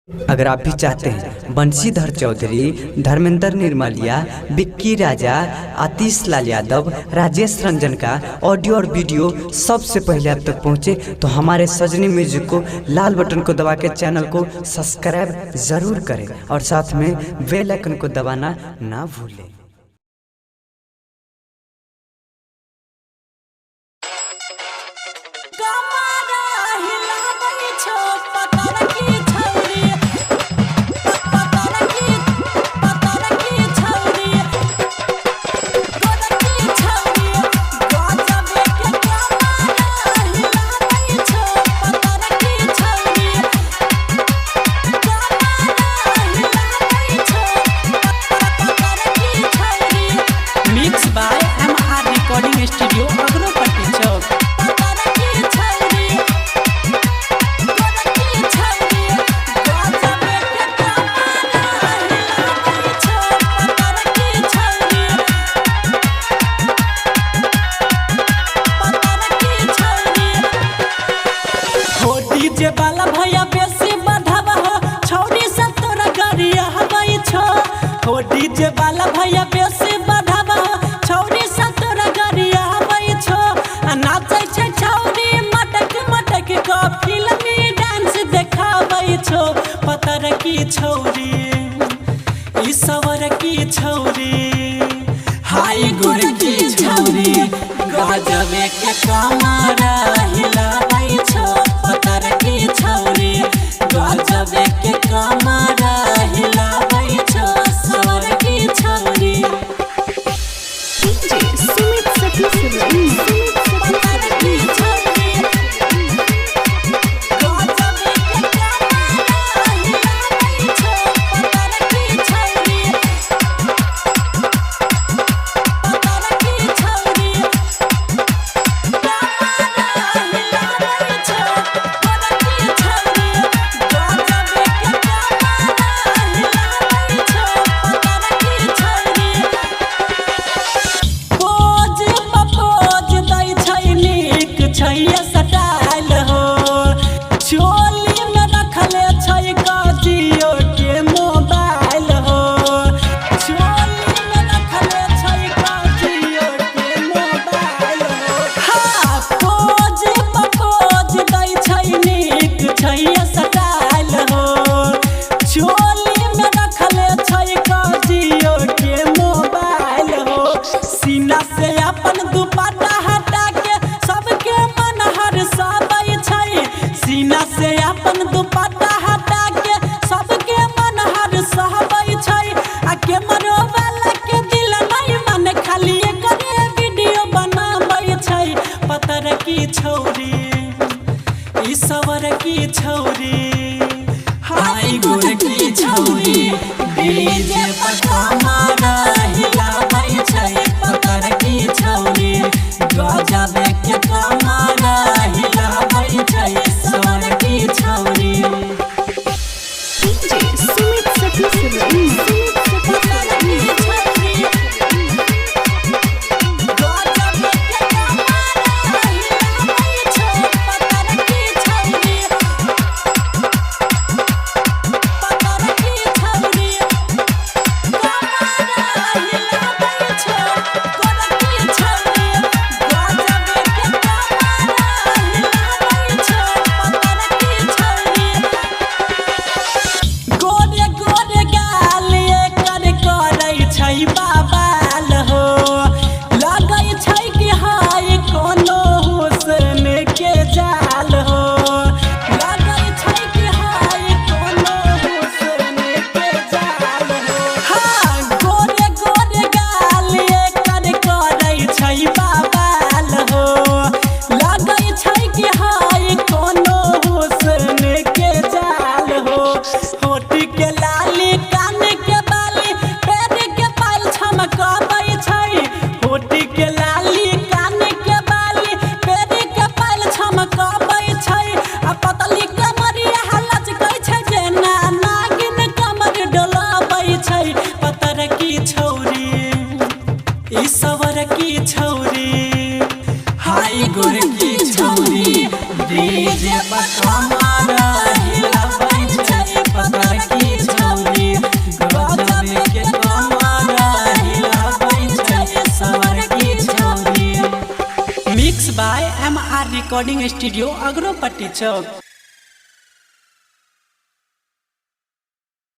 अगर आप भी चाहते हैं बंशीधर चौधरी, धर्मेंद्र निर्मलिया, विक्की राजा, आतिश लाल यादव, राजेश रंजन का ऑडियो और वीडियो सबसे पहले आप तक पहुंचे तो हमारे सजनी म्यूजिक को लाल बटन को दबा के चैनल को सब्सक्राइब जरूर करें और साथ में बेल आइकन को दबाना ना भूलें। स्टूडियो अग्रपट्टी चौक। डीजे वाला भैया बेसी बढ़ावा हो, छौरी सब तोरा गरिया हवाई छो। हो डीजे वाला भैया बेसी बढ़ावा हो, छौरी सब तोरा गरिया हवाई छो। नाचै छै छौरी मटक मटक के फिल्मी डांस देखाबै छो। पतर की छौरी ई सवर की छौरी, हाई गुड़ की छौरी, गजबे के कमर हिलाबै छो। पतर की छौरी गजबे के कमर हिलाबै छो, सवर की छौरी। सुमित सती पतर की छौरी गजबे के कमर हिलाबै छो। पतर की छौरी, पतर की छौरी सीना से अपन दुपट्टा हटा के सबके मन हरसाबै छै। सीना से अपन दुपट्टा हटा के सबके मन हरसाबै छै। आ के मरो वाला के दिल नहीं मन खाली करे वीडियो बनाबै छै। पतर की छौरी ई सवर की छौरी, हाई गुड़ की छौरी, डीजे पर कमर हिलाबै छै। पतर की छौरी गजबे के कमर हिलाबै छै, सवर की छौरी। सुमित सती पतर की छौरी गजबे के कमर हिलाबै छै। पतर की छौरी, पतर की छौरी कमर हिलाबै छै। पतर की छौरी गजबे के कमर हिलाबै छै। पतर की छौरी गोरे गोरे गाल एकर करै छै बाबाल हो। लगै छै कि हाय कोनो हुस्न के जाल हो। लगै छै कि हाय कोनो हुस्न के जाल हो। हाँ गोरे गोरे गाल एकर करै छै बाबाल हो। लगै छै कि हाय कोनो हुस्न के जाल हो। होठ के लाली, कान के बाली, पैर के पायल छमकाबै छै। होठ के लाली, कान के बाली, पैर के पायल छमकाबै छै। आ पतली कमरिया लचकै छै जेना नागिन कमर डोलाबै छै। पतर की छौरी ई सवर की छौरी, हाई गुड़ की छौरी, डीजे पर कमर हिलाबै छै। रिकॉर्डिंग स्टूडियो अग्रोपट्टी चौक।